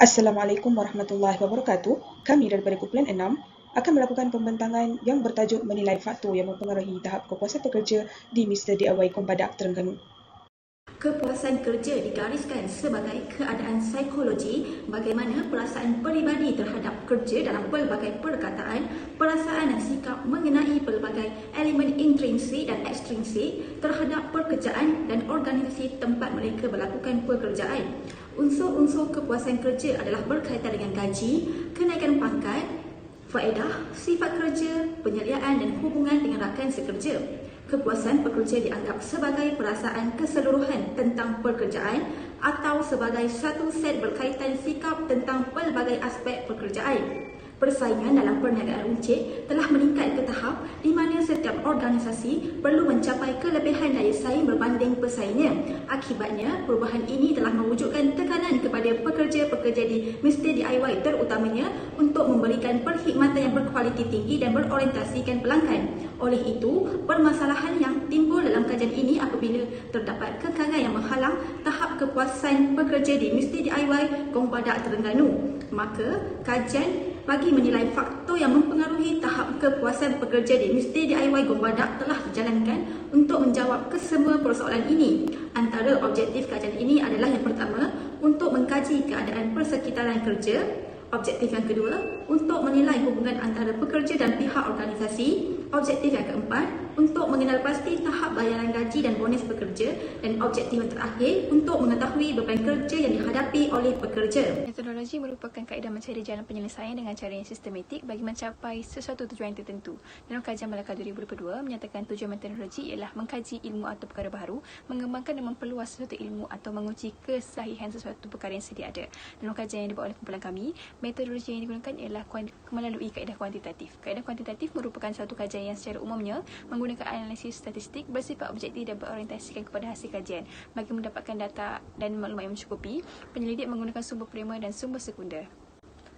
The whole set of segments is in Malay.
Assalamualaikum warahmatullahi wabarakatuh. Kami daripada Kumpulan 6 akan melakukan pembentangan yang bertajuk menilai faktor yang mempengaruhi tahap kepuasan pekerja di Mr. DIY Kombadak Terengganu. Kepuasan kerja digariskan sebagai keadaan psikologi bagaimana perasaan peribadi terhadap kerja dalam pelbagai perkataan, perasaan dan sikap mengenai pelbagai elemen intrinsik dan ekstrinsik terhadap pekerjaan dan organisasi tempat mereka melakukan pekerjaan. Unsur-unsur kepuasan kerja adalah berkaitan dengan gaji, kenaikan pangkat, faedah, sifat kerja, penyediaan dan hubungan dengan rakan sekerja. Kepuasan pekerja dianggap sebagai perasaan keseluruhan tentang pekerjaan atau sebagai satu set berkaitan sikap tentang pelbagai aspek pekerjaan. Persaingan dalam perniagaan runcit telah meningkat ke tahap di mana setiap organisasi perlu mencapai kelebihan daya saing berbanding pesaingnya. Akibatnya, perubahan ini telah mewujudkan tekanan kepada pekerja-pekerja di Mr. DIY terutamanya untuk memberikan perkhidmatan yang berkualiti tinggi dan berorientasikan pelanggan. Oleh itu, permasalahan yang timbul dalam kajian ini apabila terdapat kekangan yang menghalang tahap kepuasan pekerja di Mr. DIY Kombadak Terengganu. Maka, kajian bagi menilai faktor yang mempengaruhi tahap kepuasan pekerja di Mr. DIY Kombadak telah dijalankan untuk menjawab kesemua persoalan ini. Antara objektif kajian ini adalah yang pertama, untuk mengkaji keadaan persekitaran kerja. Objektif yang kedua, untuk menilai hubungan antara pekerja dan pihak organisasi. Objektif yang keempat, untuk mengenal pasti tahap bayaran gaji dan bonus pekerja. Dan objektif yang terakhir, untuk mengetahui beban kerja yang dihadapi oleh pekerja. Metodologi merupakan kaedah mencari jalan penyelesaian dengan cara yang sistematik bagi mencapai sesuatu tujuan tertentu. Dalam kajian Melaka 2022 menyatakan tujuan metodologi ialah mengkaji ilmu atau perkara baru, mengembangkan dan memperluas sesuatu ilmu atau menguji kesahihan sesuatu perkara yang sedia ada. Dalam kajian yang dibuat oleh kumpulan kami, metodologi yang digunakan ialah melalui kaedah kuantitatif. Kaedah kuantitatif merupakan satu kajian yang secara umumnya menggunakan analisis statistik bersifat objektif dan berorientasikan kepada hasil kajian. Bagi mendapatkan data dan maklumat yang mencukupi, penyelidik menggunakan sumber primer dan sumber sekunder.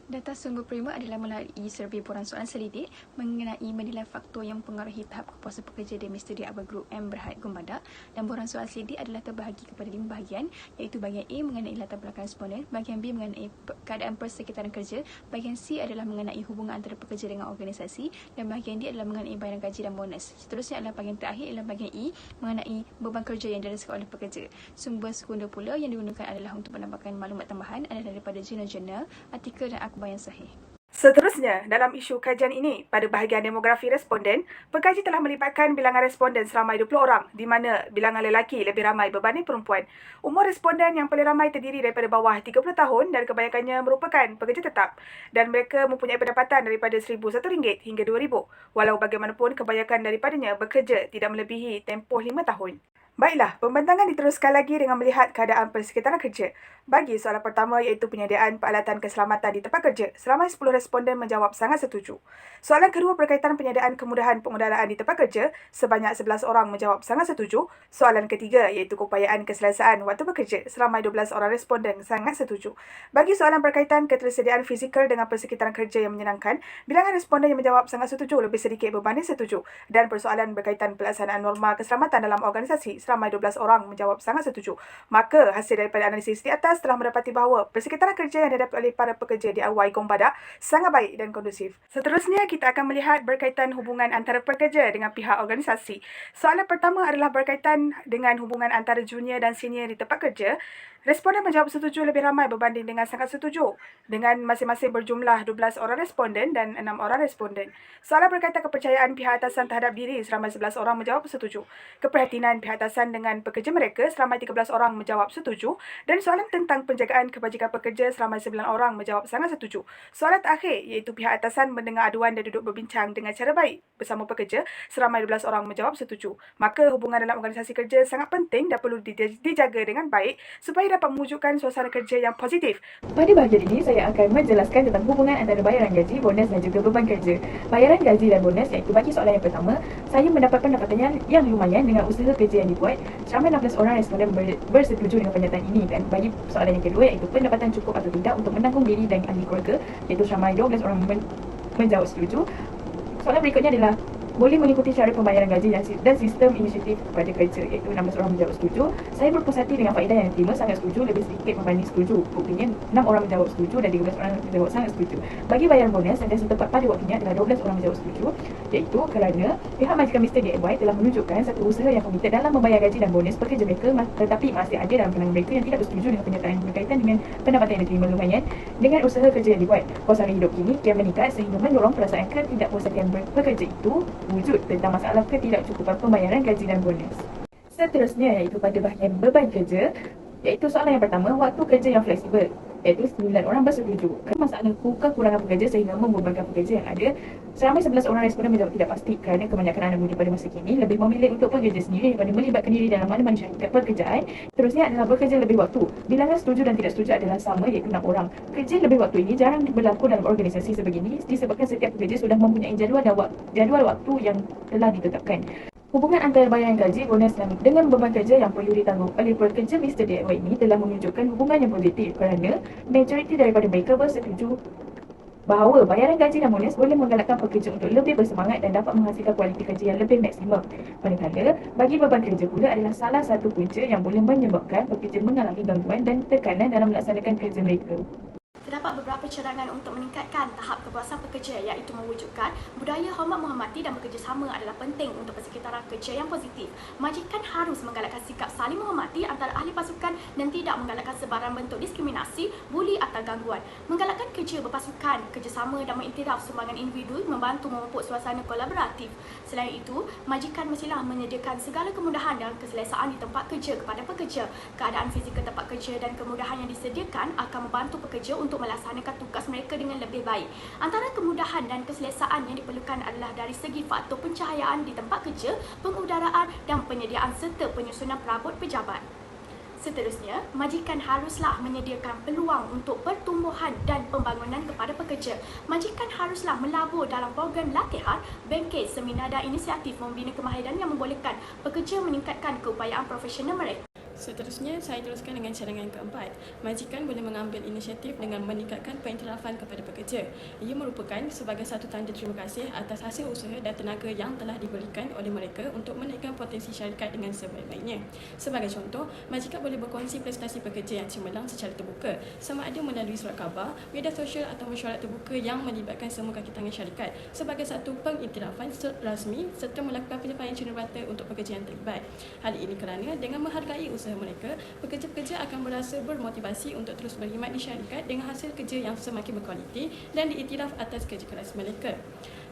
Data sumber primer adalah melalui survei borang soalan selidik mengenai menilai faktor yang mempengaruhi tahap kepuasan pekerja di Mr. DIY Group M Berhad Kombadak, dan borang soalan selidik adalah terbahagi kepada 5 bahagian, iaitu bahagian A mengenai latar belakang responden, bahagian B mengenai keadaan persekitaran kerja, bahagian C adalah mengenai hubungan antara pekerja dengan organisasi, dan bahagian D adalah mengenai bayaran gaji dan bonus. Seterusnya adalah bahagian terakhir ialah bahagian E mengenai beban kerja yang dirasakan oleh pekerja. Sumber sekunder pula yang digunakan adalah untuk mendapatkan maklumat tambahan adalah daripada jurnal-jurnal, artikel dan akhbar yang sahih. Seterusnya, dalam isu kajian ini, pada bahagian demografi responden, pengkaji telah melibatkan bilangan responden seramai 20 orang, di mana bilangan lelaki lebih ramai berbanding perempuan. Umur responden yang paling ramai terdiri daripada bawah 30 tahun dan kebanyakannya merupakan pekerja tetap, dan mereka mempunyai pendapatan daripada RM1,001 hingga RM2,000, walau bagaimanapun kebanyakan daripadanya bekerja tidak melebihi tempoh 5 tahun. Baiklah, pembentangan diteruskan lagi dengan melihat keadaan persekitaran kerja. Bagi soalan pertama iaitu penyediaan peralatan keselamatan di tempat kerja, seramai 10 responden menjawab sangat setuju. Soalan kedua berkaitan penyediaan kemudahan pengudaraan di tempat kerja, sebanyak 11 orang menjawab sangat setuju. Soalan ketiga iaitu keupayaan keselesaan waktu bekerja, seramai 12 orang responden sangat setuju. Bagi soalan berkaitan ketersediaan fizikal dengan persekitaran kerja yang menyenangkan, bilangan responden yang menjawab sangat setuju lebih sedikit berbanding setuju. Dan persoalan berkaitan pelaksanaan norma keselamatan dalam organisasi, seramai 12 orang menjawab sangat setuju. Maka, hasil daripada analisis di atas telah mendapati bahawa persekitaran kerja yang dihadapi oleh para pekerja DIY Kombadak sangat baik dan kondusif. Seterusnya, kita akan melihat berkaitan hubungan antara pekerja dengan pihak organisasi. Soalan pertama adalah berkaitan dengan hubungan antara junior dan senior di tempat kerja. Responden menjawab setuju lebih ramai berbanding dengan sangat setuju, dengan masing-masing berjumlah 12 orang responden dan 6 orang responden. Soalan berkaitan kepercayaan pihak atasan terhadap diri, seramai 11 orang menjawab setuju. Keprihatinan pihak atasan dengan pekerja mereka, seramai 13 orang menjawab setuju. Dan soalan tentang penjagaan kebajikan pekerja, seramai 9 orang menjawab sangat setuju. Soalan terakhir iaitu pihak atasan mendengar aduan dan duduk berbincang dengan cara baik bersama pekerja, seramai 12 orang menjawab setuju. Maka hubungan dalam organisasi kerja sangat penting dan perlu dijaga dengan baik supaya dapat mewujudkan suasana kerja yang positif. Pada bahagian ini, saya akan menjelaskan tentang hubungan antara bayaran gaji, bonus dan juga beban kerja. Bayaran gaji dan bonus, iaitu bagi soalan yang pertama, saya mendapat pendapatan yang lumayan dengan usaha kerja yang dibuat. Ramai 16 orang responden bersetuju dengan pernyataan ini. Dan bagi soalan yang kedua, iaitu pendapatan cukup atau tidak untuk menanggung diri dan ahli keluarga, iaitu ramai 12 orang menjawab setuju. Soalan berikutnya adalah boleh mengikuti cara pembayaran gaji dan sistem inisiatif kepada kerja, iaitu 16 orang menjawab setuju. Saya berpuas hati dengan faedah yang diterima, sangat setuju, lebih sedikit berbanding setuju. Buktinya 6 orang menjawab setuju dan 13 orang menjawab sangat setuju. Bagi bayaran bonus sentiasa tepat pada waktunya adalah 12 orang menjawab setuju, iaitu kerana pihak majikan Mr. DIY telah menunjukkan satu usaha yang komited dalam membayar gaji dan bonus pekerja mereka, tetapi masih ada dalam kalangan mereka yang tidak bersetuju dengan pernyataan yang berkaitan dengan pendapatan yang diterima lumayan dengan usaha kerja yang dibuat. Kos hari hidup kini kian meningkat sehingga mendorong perasaan ketidakpuasan pekerja itu wujud tentang masalah ketidakcukupan pembayaran gaji dan bonus. Seterusnya iaitu pada bahagian beban kerja, iaitu soalan yang pertama, waktu kerja yang fleksibel, iaitu 9 orang bersetuju. Masalah kekurangan pekerja sehingga membebankan pekerja yang ada, seramai 11 orang responden menjawab tidak pasti kerana kebanyakan anak muda pada masa kini lebih memilih untuk bekerja sendiri daripada melibatkan diri dalam mana-mana syarikat pekerjaan. Terusnya adalah bekerja lebih waktu. Bilangan setuju dan tidak setuju adalah sama, iaitu 6 orang. Kerja lebih waktu ini jarang berlaku dalam organisasi sebegini disebabkan setiap pekerja sudah mempunyai jadual waktu yang telah ditetapkan. Hubungan antara bayaran gaji, bonus dengan beban kerja yang perlu ditanggung oleh pekerja Mr. DIY ini telah menunjukkan hubungan yang positif kerana majoriti daripada mereka bersetuju bahawa bayaran gaji dan bonus boleh menggalakkan pekerja untuk lebih bersemangat dan dapat menghasilkan kualiti kerja yang lebih maksimum. Manakala, bagi beban kerja pula adalah salah satu punca yang boleh menyebabkan pekerja mengalami gangguan dan tekanan dalam melaksanakan kerja mereka. Terdapat beberapa cadangan untuk meningkatkan tahap kepuasan pekerja, iaitu mewujudkan budaya hormat menghormati dan bekerjasama adalah penting untuk persekitaran kerja yang positif. Majikan harus menggalakkan sikap saling menghormati antara ahli pasukan dan tidak menggalakkan sebarang bentuk diskriminasi, buli atau gangguan. Menggalakkan kerja berpasukan, kerjasama dan mengiktiraf sumbangan individu membantu memupuk suasana kolaboratif. Selain itu, majikan mestilah menyediakan segala kemudahan dan keselesaan di tempat kerja kepada pekerja. Keadaan fizikal tempat kerja dan kemudahan yang disediakan akan membantu pekerja untuk melaksanakan tugas mereka dengan lebih baik. Antara kemudahan dan keselesaan yang diperlukan adalah dari segi faktor pencahayaan di tempat kerja, pengudaraan dan penyediaan serta penyusunan perabot pejabat. Seterusnya, majikan haruslah menyediakan peluang untuk pertumbuhan dan pembangunan kepada pekerja. Majikan haruslah melabur dalam program latihan, bengkel, seminar dan inisiatif membina kemahiran yang membolehkan pekerja meningkatkan keupayaan profesional mereka. Seterusnya, saya teruskan dengan cadangan keempat. Majikan boleh mengambil inisiatif dengan meningkatkan pengiktirafan kepada pekerja. Ia merupakan sebagai satu tanda terima kasih atas hasil usaha dan tenaga yang telah diberikan oleh mereka untuk menaikkan potensi syarikat dengan sebaik-baiknya. Sebagai contoh, majikan boleh berkongsi prestasi pekerja yang cemerlang secara terbuka, sama ada melalui surat khabar, media sosial atau mesyuarat terbuka yang melibatkan semua kaki tangan syarikat sebagai satu pengiktirafan rasmi serta melakukan penyampaian cenderamata untuk pekerja yang terlibat. Hal ini kerana dengan menghargai usaha mereka, pekerja-pekerja akan merasa bermotivasi untuk terus berkhidmat di syarikat dengan hasil kerja yang semakin berkualiti dan diiktiraf atas kerja keras mereka.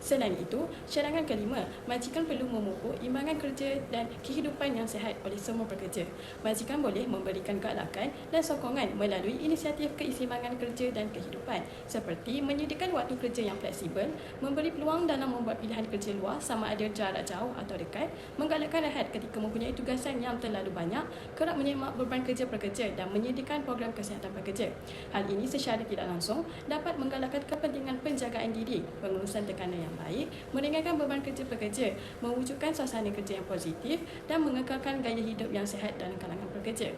Selain itu, cadangan kelima, majikan perlu memupuk imbangan kerja dan kehidupan yang sihat oleh semua pekerja. Majikan boleh memberikan galakan dan sokongan melalui inisiatif keseimbangan kerja dan kehidupan, seperti menyediakan waktu kerja yang fleksibel, memberi peluang dalam membuat pilihan kerja luar sama ada jarak jauh atau dekat, menggalakkan rehat ketika mempunyai tugasan yang terlalu banyak, kerap menyemak beban kerja pekerja dan menyediakan program kesihatan pekerja. Hal ini secara tidak langsung dapat menggalakkan kepentingan penjagaan diri, pengurusan tekanan yang baik, meringankan beban kerja pekerja, mewujudkan suasana kerja yang positif dan mengekalkan gaya hidup yang sihat dalam kalangan pekerja.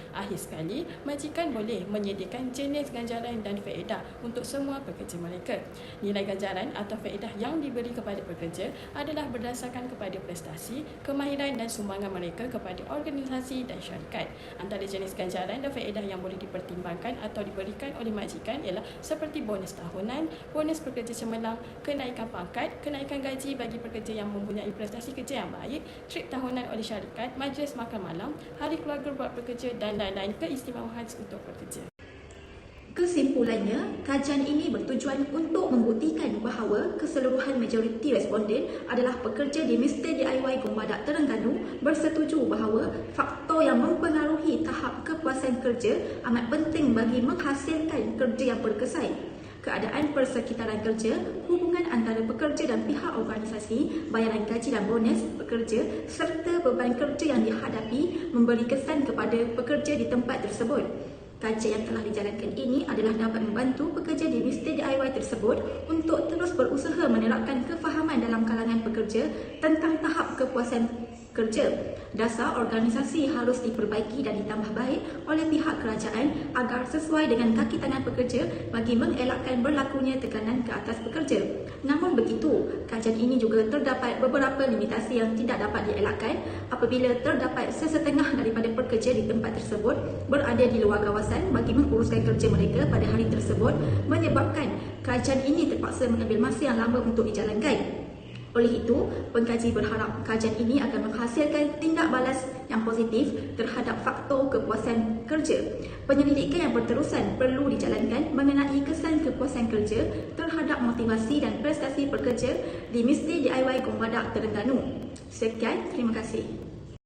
Akhir sekali, majikan boleh menyediakan jenis ganjaran dan faedah untuk semua pekerja mereka. Nilai ganjaran atau faedah yang diberi kepada pekerja adalah berdasarkan kepada prestasi, kemahiran dan sumbangan mereka kepada organisasi dan syarikat. Antara jenis ganjaran dan faedah yang boleh dipertimbangkan atau diberikan oleh majikan ialah seperti bonus tahunan, bonus pekerja cemerlang, kenaikan pangkat, kenaikan gaji bagi pekerja yang mempunyai prestasi kerja yang baik, trip tahunan oleh syarikat, majlis makan malam, hari keluarga buat pekerja dan lain-lain keistimewaan untuk pekerja. Kesimpulannya, kajian ini bertujuan untuk membuktikan bahawa keseluruhan majoriti responden adalah pekerja di Mr. DIY Gombadak Terengganu bersetuju bahawa faktor yang mempengaruhi tahap kepuasan kerja amat penting bagi menghasilkan kerja yang berkesan. Keadaan persekitaran kerja, hubungan antara pekerja dan pihak organisasi, bayaran gaji dan bonus pekerja serta beban kerja yang dihadapi memberi kesan kepada pekerja di tempat tersebut. Kajian yang telah dijalankan ini adalah dapat membantu pekerja di Mr. DIY tersebut untuk terus berusaha menerapkan kefahaman dalam kalangan pekerja tentang tahap kepuasan kerja. Dasar organisasi harus diperbaiki dan ditambah baik oleh pihak kerajaan agar sesuai dengan kaki tangan pekerja bagi mengelakkan berlakunya tekanan ke atas pekerja. Namun begitu, kajian ini juga terdapat beberapa limitasi yang tidak dapat dielakkan apabila terdapat sesetengah daripada pekerja di tempat tersebut berada di luar kawasan bagi menguruskan kerja mereka pada hari tersebut, menyebabkan kajian ini terpaksa mengambil masa yang lama untuk dijalankan. Oleh itu, pengkaji berharap kajian ini akan menghasilkan tindak balas yang positif terhadap faktor kepuasan kerja. Penyelidikan yang berterusan perlu dijalankan mengenai kesan kepuasan kerja terhadap motivasi dan prestasi pekerja di Mesti DIY Kombadak Terengganu. Sekian, terima kasih.